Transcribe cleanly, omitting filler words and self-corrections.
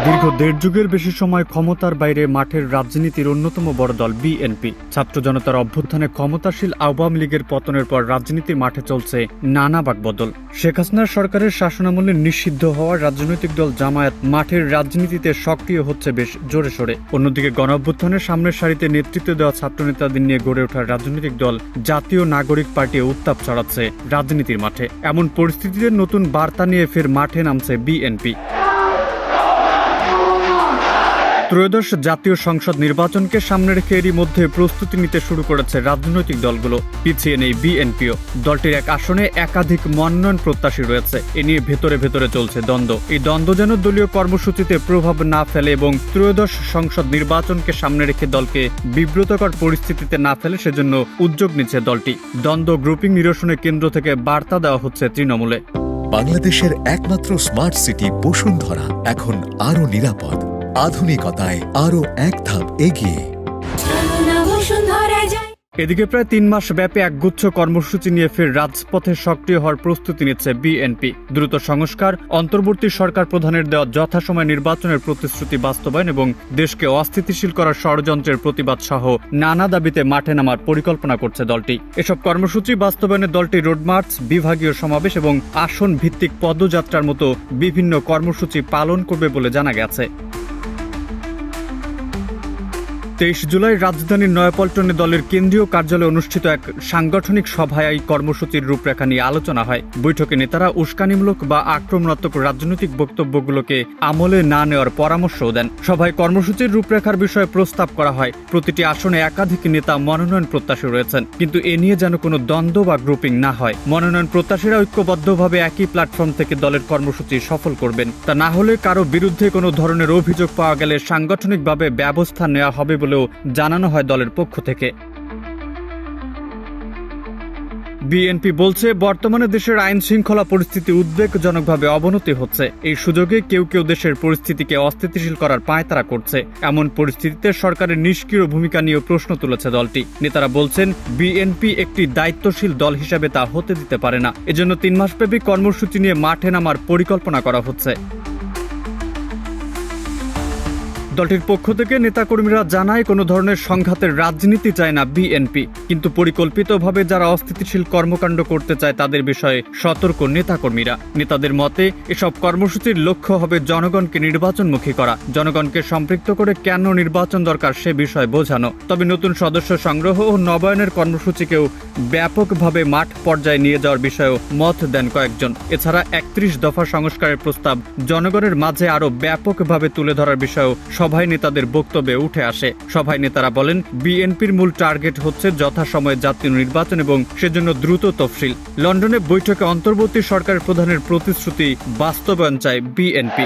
দীর্ঘ দেড় যুগের বেশি সময় ক্ষমতার বাইরে মাঠের রাজনীতির অন্যতম বড় দল বিএনপি। ছাত্র জনতার অভ্যুত্থানে ক্ষমতাশীল আওয়ামী লীগের পতনের পর রাজনীতির মাঠে চলছে নানা বাকবদল। শেখ হাসিনার সরকারের শাসনামলে নিষিদ্ধ হওয়ার রাজনৈতিক দল জামায়াত মাঠের রাজনীতিতে সক্রিয় হচ্ছে বেশ জোরে সোরে। অন্যদিকে গণঅভ্যুত্থানের সামনের সারিতে নেতৃত্ব দেওয়া ছাত্রনেতাদের নিয়ে গড়ে ওঠার রাজনৈতিক দল জাতীয় নাগরিক পার্টি উত্তাপ ছড়াচ্ছে রাজনীতির মাঠে। এমন পরিস্থিতিতে নতুন বার্তা নিয়ে ফের মাঠে নামছে বিএনপি। ত্রয়োদশ জাতীয় সংসদ নির্বাচনকে সামনে রেখে এরই মধ্যে প্রস্তুতি নিতে শুরু করেছে রাজনৈতিক দলগুলো। পিছিয়ে নেই বিএনপিও। দলটির এক আসনে একাধিক মনোনয়ন প্রত্যাশী রয়েছে। এ নিয়ে ভেতরে ভেতরে চলছে দ্বন্দ্ব। এই দ্বন্দ্ব যেন দলীয় কর্মসূচিতে প্রভাব না ফেলে এবং ত্রয়োদশ সংসদ নির্বাচনকে সামনে রেখে দলকে বিব্রতকর পরিস্থিতিতে না ফেলে সেজন্য উদ্যোগ নিচ্ছে দলটি। দ্বন্দ্ব গ্রুপিং নিরসনে কেন্দ্র থেকে বার্তা দেওয়া হচ্ছে তৃণমূলে। বাংলাদেশের একমাত্র স্মার্ট সিটি বসুন্ধরা এখন আরো নিরাপদ, আধুনিকতায় আরো এক ধাপ এগিয়ে। এদিকে প্রায় ৩ মাস ব্যাপী একগুচ্ছ কর্মসূচি নিয়ে ফের রাজপথে সক্রিয় হওয়ার প্রস্তুতি নিচ্ছে বিএনপি। দ্রুত সংস্কার, অন্তর্বর্তী সরকার প্রধানের দেওয়া যথাসময় নির্বাচনের প্রতিশ্রুতি বাস্তবায়ন এবং দেশকে অস্থিতিশীল করার ষড়যন্ত্রের প্রতিবাদ সহ নানা দাবিতে মাঠে নামার পরিকল্পনা করছে দলটি। এসব কর্মসূচি বাস্তবায়নে দলটি রোডমার্চ, বিভাগীয় সমাবেশ এবং আসন ভিত্তিক পদযাত্রার মতো বিভিন্ন কর্মসূচি পালন করবে বলে জানা গেছে। ২৩ জুলাই রাজধানীর নয়াপল্টনে দলের কেন্দ্রীয় কার্যালয়ে অনুষ্ঠিত এক সাংগঠনিক সভায় এই কর্মসূচির রূপরেখা নিয়ে আলোচনা হয়। বৈঠকে নেতারা উস্কানিমূলক বা আক্রমণাত্মক রাজনৈতিক বক্তব্যগুলোকে আমলে না নেওয়ার পরামর্শও দেন। সভায় কর্মসূচির রূপরেখার বিষয়ে প্রস্তাব করা হয়। প্রতিটি আসনে একাধিক নেতা মনোনয়ন প্রত্যাশী রয়েছেন, কিন্তু এ নিয়ে যেন কোনো দ্বন্দ্ব বা গ্রুপিং না হয়। মনোনয়ন প্রত্যাশীরা ঐক্যবদ্ধভাবে একই প্ল্যাটফর্ম থেকে দলের কর্মসূচি সফল করবেন। তা না হলে কারো বিরুদ্ধে কোনো ধরনের অভিযোগ পাওয়া গেলে সাংগঠনিকভাবে ব্যবস্থা নেওয়া হবে বলেও জানানো হয় দলের পক্ষ থেকে। বিএনপি বলছে, বর্তমানে দেশের আইন শৃঙ্খলা পরিস্থিতি উদ্বেগজনকভাবে অবনতি হচ্ছে। এই সুযোগে কেউ কেউ দেশের পরিস্থিতিকে অস্থিতিশীল করার পায়তারা করছে। এমন পরিস্থিতিতে সরকারের নিষ্ক্রিয় ভূমিকা নিয়ে প্রশ্ন তুলেছে দলটি। নেতারা বলছেন, বিএনপি একটি দায়িত্বশীল দল হিসেবে তা হতে দিতে পারে না। এজন্য ৩ মাসব্যাপী কর্মসূচি নিয়ে মাঠে নামার পরিকল্পনা করা হচ্ছে। দলটির পক্ষ থেকে নেতাকর্মীরা জানায়, কোনো ধরনের সংঘাতের রাজনীতি চায় না বিএনপি, কিন্তু পরিকল্পিতভাবে যারা অস্থিতিশীল কর্মকাণ্ড করতে চায় তাদের বিষয়ে সতর্ক নেতাকর্মীরা। নেতাদের মতে এসব কর্মসূচির লক্ষ্য হবে জনগণকে নির্বাচনমুখী করা, জনগণকে সম্পৃক্ত করে কেন নির্বাচন দরকার সে বিষয়ে বোঝানো। তবে নতুন সদস্য সংগ্রহ ও নবায়নের কর্মসূচিকেও ব্যাপকভাবে মাঠ পর্যায়ে নিয়ে যাওয়ার বিষয়েও মত দেন কয়েকজন। এছাড়া ৩১ দফা সংস্কারের প্রস্তাব জনগণের মাঝে আরও ব্যাপকভাবে তুলে ধরার বিষয়েও সভায় নেতাদের বক্তব্যে উঠে আসে। সভায় নেতারা বলেন, বিএনপির মূল টার্গেট হচ্ছে যথাসময়ে জাতীয় নির্বাচন এবং সেজন্য দ্রুত তফসিল। লন্ডনে বৈঠকে অন্তর্বর্তী সরকারের প্রধানের প্রতিশ্রুতি বাস্তবায়ন চায় বিএনপি।